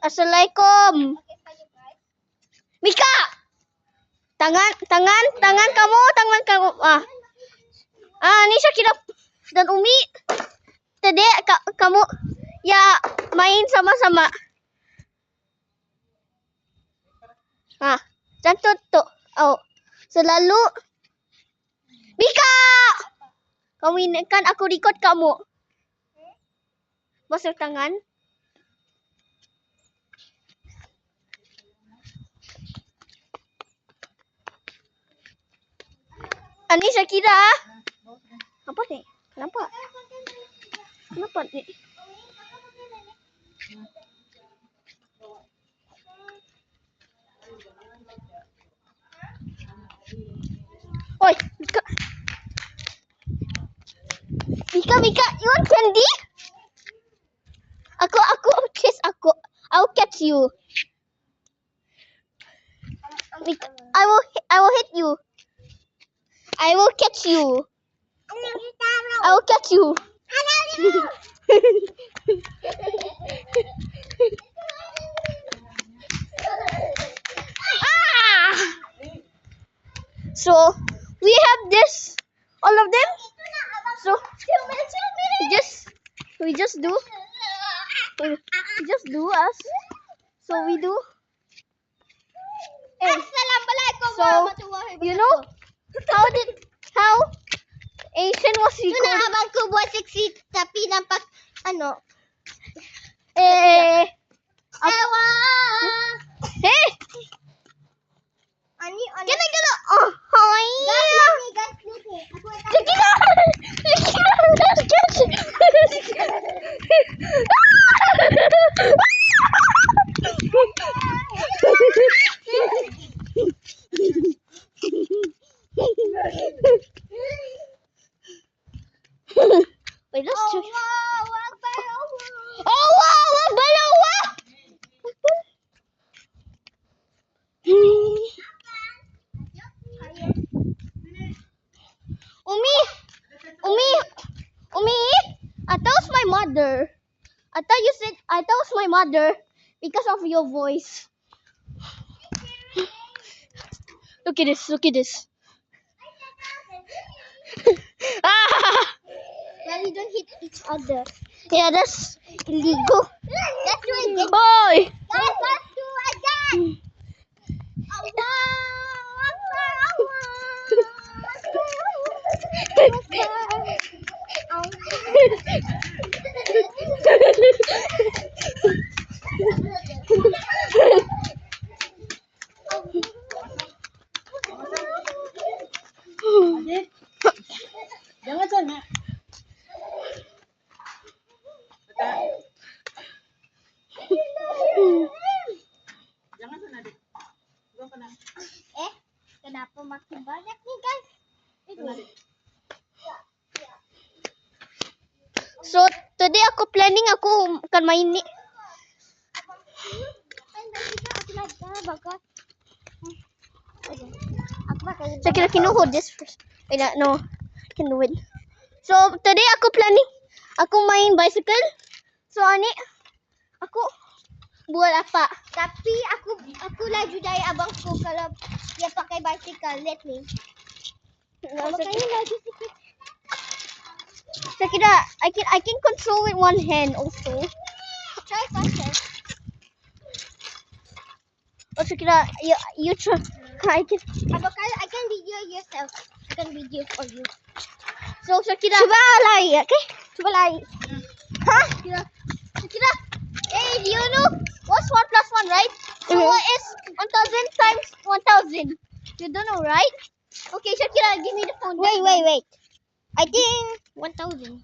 Assalamualaikum. Mika! Tangan kamu. Ni Syakira dan Umi. Tadi kamu ya main sama-sama. Dan tutup. Selalu. Mika! Kamu ingatkan aku record kamu. Basuh tangan. Ani Syakira. Apa ni? Kenapa ni? Oi, Mika, you want candy? I'll catch you. Mika, I will hit you. I will catch you. So we have this, all of them. So we just do us. So we do. Assalamualaikum So warahmatullahi wabarakatuh. you know how Asian was Itu equal. nak abangku buat seksi tapi nampak Ewa. Hey, Ani kena. Oh, hi. Guys, ni. Aku Syakira, let's catch it. Wait, let's check. Allah Akbar. Umi, I thought it was my mother. I thought you said I thought it was my mother because of your voice. Look at this. Well, we don't hit each other. Yeah, that's illegal. Let's do it again. Boy. Guys, let's do it again. Jangan sana. Jangan sana, Dik. Gua kena. Kenapa makin banyak nih, guys? Kena, Dik. So today aku planning aku akan main ni. Syakira, can you hold this first? Wait, no, I can do it. So today aku planning aku main bicycle. So ani aku buat apa? Tapi aku laju dari abangku kalau dia pakai bicycle. Let me. Makanya laju sikit. Syakira, I can control with one hand also. Try faster. Oh Syakira, you try. I can video yourself. I can video for you. So Syakira, cuba lari, okay? Cuba lari. Huh? Syakira, hey, do you know what's 1 plus 1, right? So what is 1,000 times 1,000? You don't know, right? Okay, Syakira, give me the phone. Wait. I think 1,000.